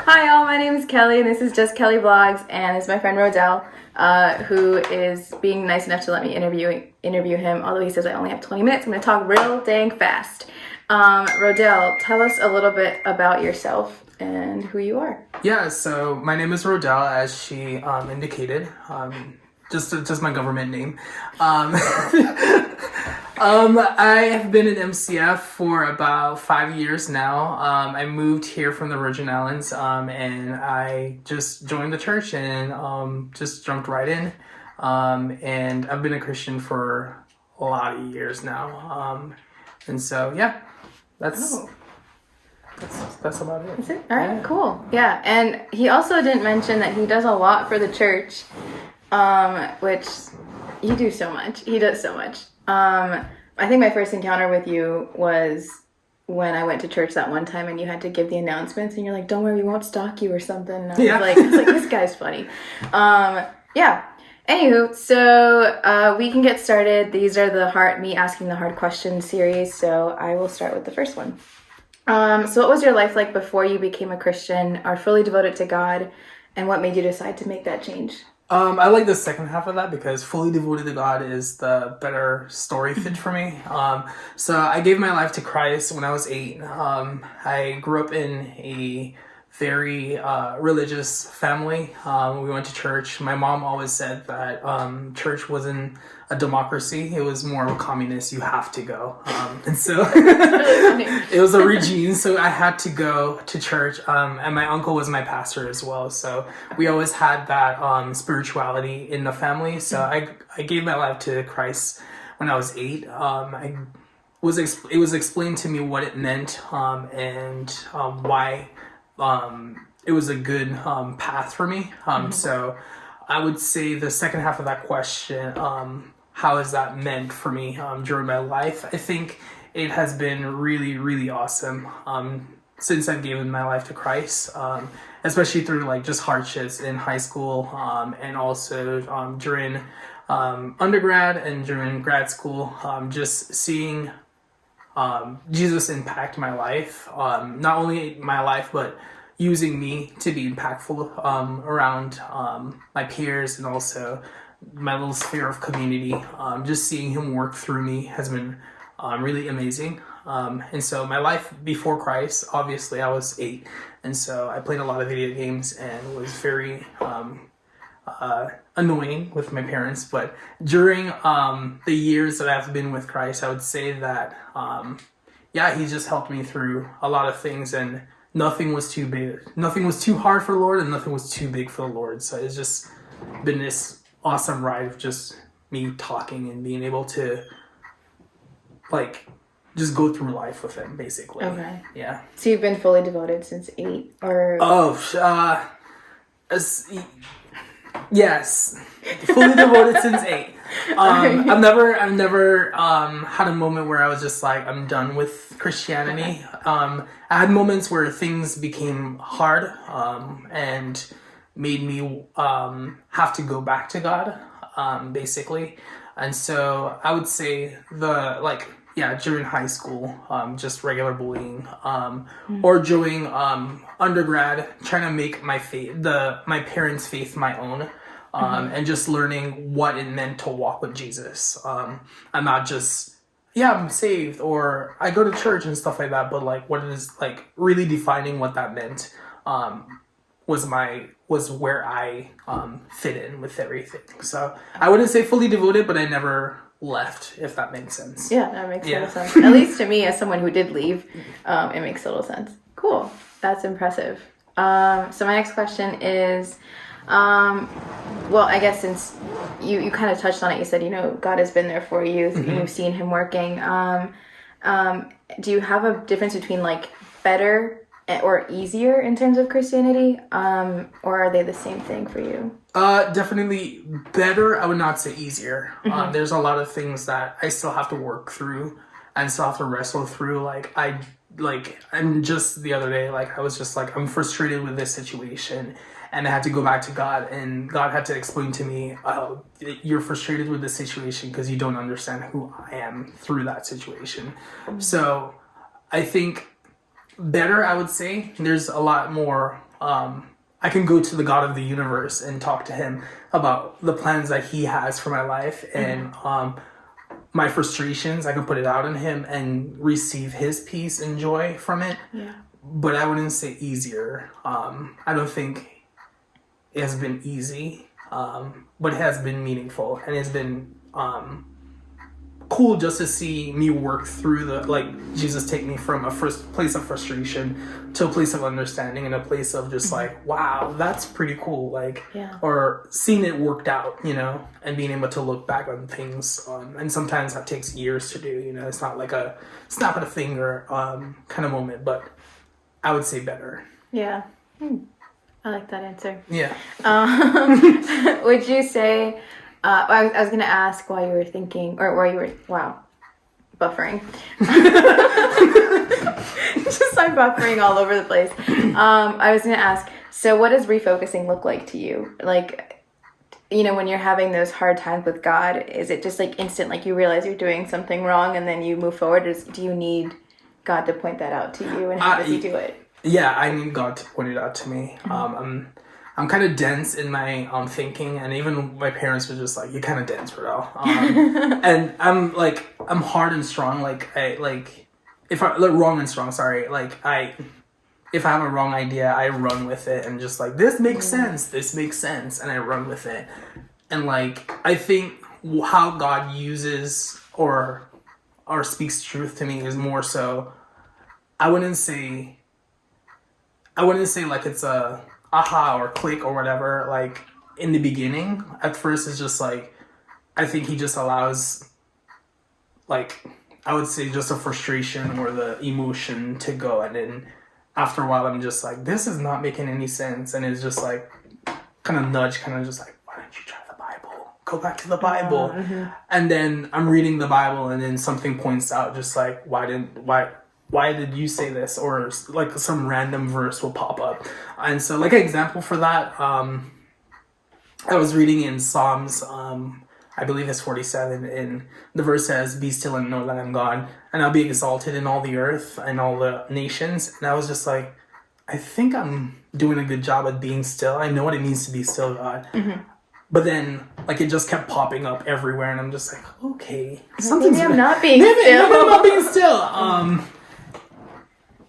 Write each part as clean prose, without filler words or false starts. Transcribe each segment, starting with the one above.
Hi all, my name is Kelly and this is Just Kelly Vlogs, and this is my friend Rhodel, who is being nice enough to let me interview him, although he says I only have 20 minutes. I'm going to talk real dang fast. Rhodel, tell us a little bit about yourself and who you are. Yeah, so my name is Rhodel, as she indicated. Just my government name. I have been in MCF for about 5 years now. I moved here from the Virgin Islands, and I just joined the church and just jumped right in. And I've been a Christian for a lot of years now. And so, yeah, that's about it. That's it? All right, cool. Yeah, and he also didn't mention that he does a lot for the church, which you do so much. He does so much. I think my first encounter with you was when I went to church that one time and you had to give the announcements and you're like, don't worry, we won't stalk you or something. And I was like, this guy's funny. Yeah. Anywho, so we can get started. These are me asking the hard questions series. So I will start with the first one. So what was your life like before you became a Christian or fully devoted to God? And what made you decide to make that change? I like the second half of that because fully devoted to God is the better story fit for me. So I gave my life to Christ when I was 8. I grew up in a very religious family. We went to church. My mom always said that church wasn't a democracy. It was more of a communist. You have to go. And so it was a regime. So I had to go to church. And my uncle was my pastor as well. So we always had that spirituality in the family. So I gave my life to Christ when I was 8. It was explained to me what it meant and why it was a good path for me. So I would say the second half of that question, how has that meant for me during my life? I think it has been really, really awesome since I've given my life to Christ, especially through like just hardships in high school and also during undergrad and during grad school, just seeing Jesus impact my life, not only my life, but using me to be impactful around my peers and also my little sphere of community. Just seeing him work through me has been really amazing. And so my life before Christ, obviously I was 8. And so I played a lot of video games and was very annoying with my parents. But during the years that I've been with Christ, I would say that, he just helped me through a lot of things, and nothing was too big. Nothing was too hard for the Lord, and nothing was too big for the Lord. So it's just been this awesome ride of just me talking and being able to, like, just go through life with him, basically. Okay. Yeah. So you've been fully devoted since 8, or? Yes, fully devoted since 8. I've never had a moment where I was just like, I'm done with Christianity. I had moments where things became hard and made me have to go back to God, basically. And so I would say during high school, just regular bullying, or during undergrad, trying to make my parents' faith my own, and just learning what it meant to walk with Jesus. I'm not just, I'm saved, or I go to church and stuff like that, but like what it is, like really defining what that meant, was where I fit in with everything. So I wouldn't say fully devoted, but I never left, if that makes sense. Yeah, that makes total sense. At least to me, as someone who did leave, it makes total sense. Cool. That's impressive. So my next question is, I guess since you kind of touched on it, you said, God has been there for you, you've seen him working. Do you have a difference between like better or easier in terms of Christianity, or are they the same thing for you? Definitely better. I would not say easier. There's a lot of things that I still have to work through and still have to wrestle through. And just the other day, I was just like, I'm frustrated with this situation, and I had to go back to God, and God had to explain to me, you're frustrated with this situation because you don't understand who I am through that situation. So I think better, I would say. There's a lot more I can go to the God of the universe and talk to him about the plans that he has for my life, and my frustrations. I can put it out on him and receive his peace and joy from it. Yeah. But I wouldn't say easier. I don't think it has been easy, but it has been meaningful, and it's been cool just to see me work through Jesus take me from a first place of frustration to a place of understanding and a place of just like, wow, that's pretty cool. Like, or seeing it worked out, and being able to look back on things. And sometimes that takes years to do, it's not like a snap of a finger kind of moment, but I would say better. Yeah. I like that answer. Yeah. Would you say, I was going to ask while you were thinking, or while you were, buffering. Just I'm buffering all over the place. I was going to ask, so what does refocusing look like to you? Like, when you're having those hard times with God, is it just like instant, like you realize you're doing something wrong and then you move forward? Or do you need God to point that out to you, and how does he do it? Yeah, I need God to point it out to me. I'm kind of dense in my thinking, and even my parents were just like, "You're kind of dense, Rhodel." And I'm hard and strong. Wrong and strong. Sorry. If I have a wrong idea, I run with it, and just like, this makes sense. This makes sense, and I run with it. And I think how God uses or speaks truth to me is more so. I wouldn't say like it's a aha or click or whatever, like in the beginning. At first it's just like, I think he just allows, like, I would say just a frustration or the emotion to go, and then after a while I'm just like, this is not making any sense, and it's just like kind of nudge, kind of just like, why don't you try the Bible, go back to the Bible. And then I'm reading the Bible, and then something points out, just like, why did you say this? Or like some random verse will pop up. And so like an example for that, I was reading in Psalms, I believe it's 47, and the verse says, "Be still and know that I'm God, and I'll be exalted in all the earth and all the nations." And I was just like, I think I'm doing a good job at being still. I know what it means to be still, God. But then, like, it just kept popping up everywhere, and I'm just like, okay, maybe I'm not being still. Maybe I'm not being still.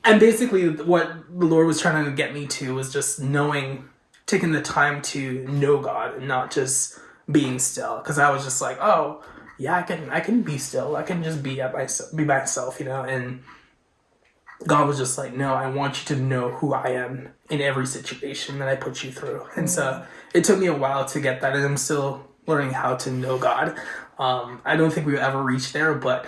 And basically what the Lord was trying to get me to was just taking the time to know God and not just being still. Because I was just like, oh, yeah, I can be still. I can just be myself, And God was just like, no, I want you to know who I am in every situation that I put you through. And so it took me a while to get that, and I'm still learning how to know God. I don't think we've ever reached there, but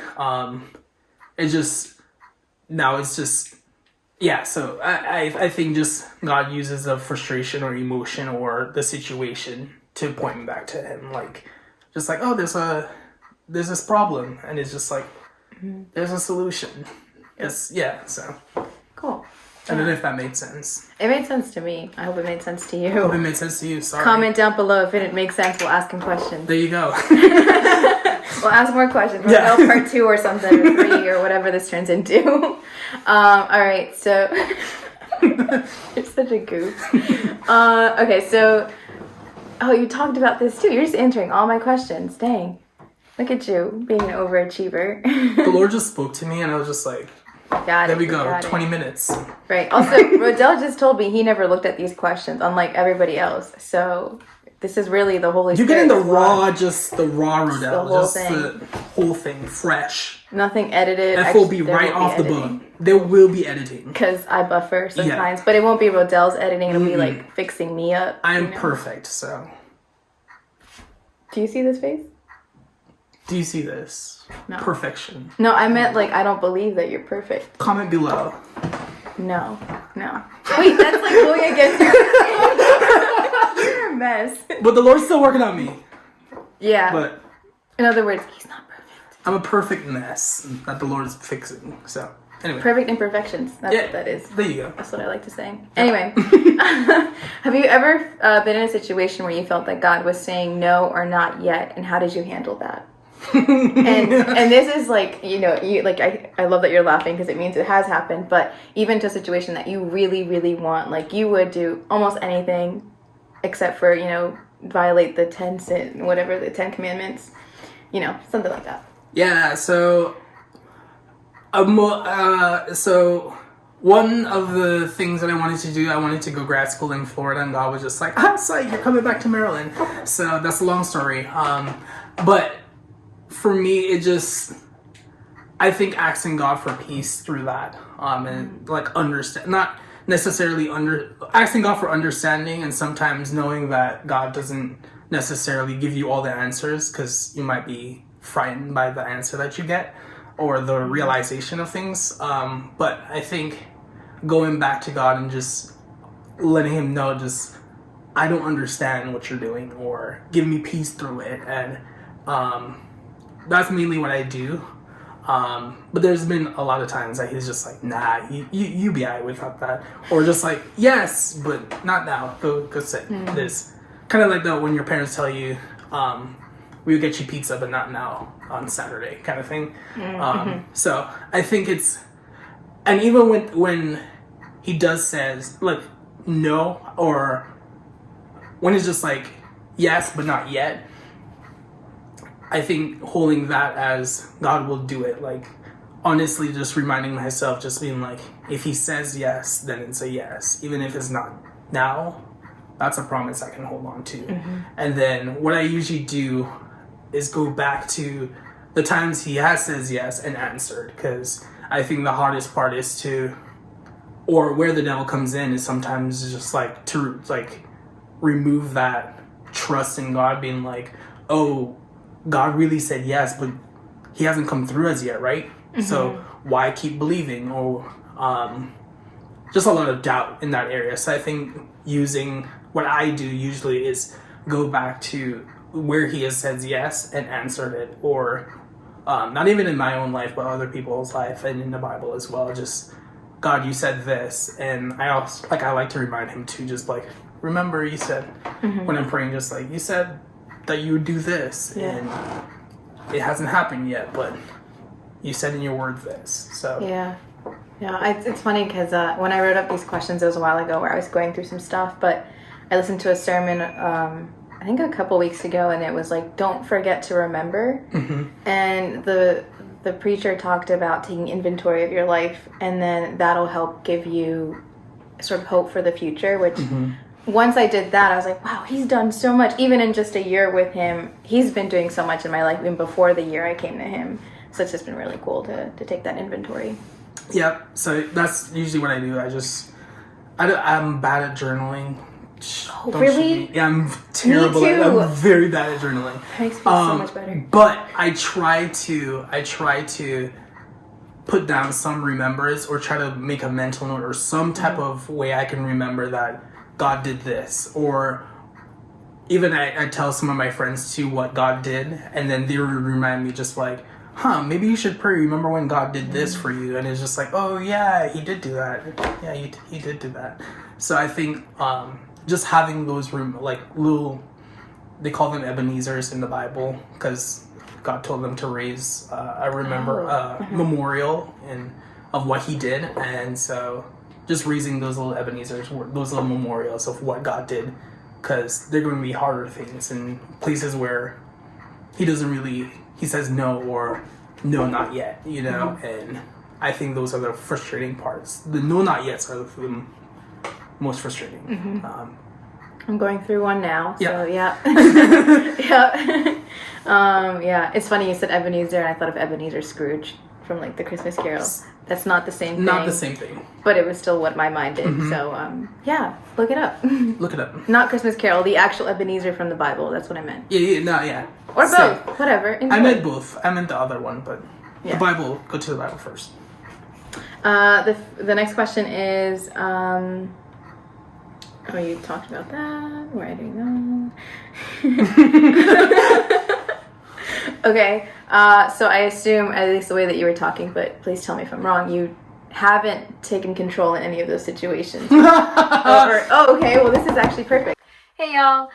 so I think just God uses the frustration or emotion or the situation to point me back to him. Like, just like, oh, there's this problem, and it's just like, there's a solution. So. Cool. I don't know if that made sense. It made sense to me. I hope it made sense to you. I hope it made sense to you. Sorry. Comment down below if it didn't make sense. We'll ask him questions. There you go. We'll ask more questions. We'll go part 2 or something, or 3, or whatever this turns into. All right, so you're such a goof. Okay, so you talked about this too. You're just answering all my questions. Dang, look at you being an overachiever. The Lord just spoke to me, and I was just like, there we go, 20 minutes. Right. Also, Rhodel just told me he never looked at these questions, unlike everybody else. So this is really the Holy Spirit. You're getting the raw Rhodel. The whole thing, fresh. Nothing edited. That will be right off the boat. There will be editing. Because I buffer sometimes, but it won't be Rhodel's editing. It'll be like fixing me up. I'm perfect, so. Do you see this face? Do you see this? No. Perfection. No, I meant like, I don't believe that you're perfect. Comment below. No. Wait, that's like going against your You're a mess. But the Lord's still working on me. Yeah. But in other words, he's not perfect. I'm a perfect mess that the Lord is fixing. So anyway. Perfect imperfections. That's what that is. There you go. That's what I like to say. Anyway. Have you ever been in a situation where you felt that God was saying no or not yet, and how did you handle that? and this is like, you know, you like I love that you're laughing because it means it has happened. But even to a situation that you really, really want, like you would do almost anything except for, you know, violate the 10 commandments, you know, something like that. Yeah. So one of the things that I wanted to do, I wanted to go grad school in Florida, and God was just like, so you're coming back to Maryland. So that's a long story. But for me, I think asking God for peace through that, and like not necessarily asking God for understanding, and sometimes knowing that God doesn't necessarily give you all the answers because you might be frightened by the answer that you get or the realization of things. But I think going back to God and just letting him know, just, I don't understand what you're doing, or give me peace through it. And that's mainly what I do. But there's been a lot of times that he's just like, nah, you be alright without that. Or just like, yes, but not now. Go sit. This kind of like when your parents tell you, we'll get you pizza, but not now on Saturday, kind of thing. So I think and even when he says like no, or when it's just like yes, but not yet, I think holding that as God will do it, like honestly just reminding myself, just being like, if he says yes, then it's a yes. Even if it's not now, that's a promise I can hold on to. And then what I usually do is go back to the times he has says yes and answered, because I think the hardest part is or where the devil comes in is sometimes just like to like remove that trust in God, being like, oh, God really said yes, but he hasn't come through as yet, right? So why keep believing? Or just a lot of doubt in that area. So I think using what I do usually is go back to where he has said yes and answered it, or not even in my own life, but other people's life and in the Bible as well. Just, God, you said this. And I also I like to remind him to just like, remember you said, when I'm praying, just like, you said that you would do this, and it hasn't happened yet, but you said in your word this. So yeah, it's funny because when I wrote up these questions, it was a while ago where I was going through some stuff, but I listened to a sermon I think a couple weeks ago, and it was like, don't forget to remember. And the preacher talked about taking inventory of your life, and then that'll help give you sort of hope for the future, which once I did that, I was like, wow, he's done so much. Even in just a year with him, he's been doing so much in my life, even before the year I came to him. So it's just been really cool to take that inventory. Yeah, so that's usually what I do. I'm bad at journaling. Oh, really? Yeah, I'm terrible. I'm very bad at journaling. That makes me feel so much better. But I try to put down some remembrance, or try to make a mental note, or some type of way I can remember that God did this. Or even I tell some of my friends too what God did, and then they remind me, just like, maybe you should pray. Remember when God did this for you? And it's just like, oh yeah, he did do that. Yeah, he did do that. So I think just having those little, they call them Ebenezer's in the Bible, because God told them to raise memorial of what he did. And so just raising those little Ebenezer's, those little memorials of what God did, because they're going to be harder things and places where he says no, or no, not yet, you know. And I think those are the frustrating parts. The no, not yets are the most frustrating. I'm going through one now, so yeah. It's funny you said Ebenezer, and I thought of Ebenezer Scrooge from like the Christmas Carol. That's not the same thing. Not the same thing. But it was still what my mind did. So look it up. Look it up. Not Christmas Carol, the actual Ebenezer from the Bible. That's what I meant. Yeah. Or both, whatever. Enjoy. I meant both. I meant the other one, but the Bible. Go to the Bible first. The next question is, you talked about that. Where do you go? Okay, so I assume, at least the way that you were talking, but please tell me if I'm wrong, you haven't taken control in any of those situations. Okay, well this is actually perfect. Hey y'all.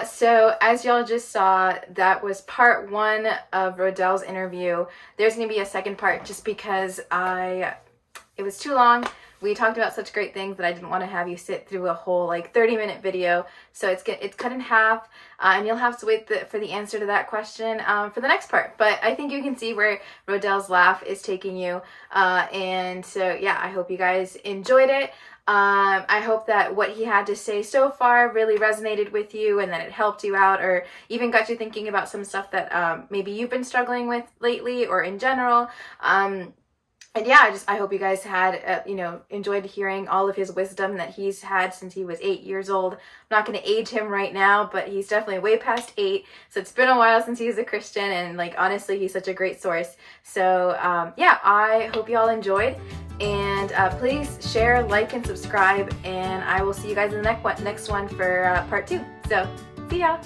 So as y'all just saw, that was part 1 of Rhodel's interview. There's gonna be a second part just because it was too long. We talked about such great things that I didn't want to have you sit through a whole like 30-minute video. So it's cut in half, and you'll have to wait for the answer to that question for the next part. But I think you can see where Rhodel's laugh is taking you. And so yeah, I hope you guys enjoyed it. I hope that what he had to say so far really resonated with you and that it helped you out or even got you thinking about some stuff that maybe you've been struggling with lately or in general. And yeah, I hope you guys had, enjoyed hearing all of his wisdom that he's had since he was 8 years old. I'm not going to age him right now, but he's definitely way past 8. So it's been a while since he's a Christian, and like, honestly, he's such a great source. So yeah, I hope you all enjoyed. And please share, like, and subscribe. And I will see you guys in the next one for part 2. So see ya.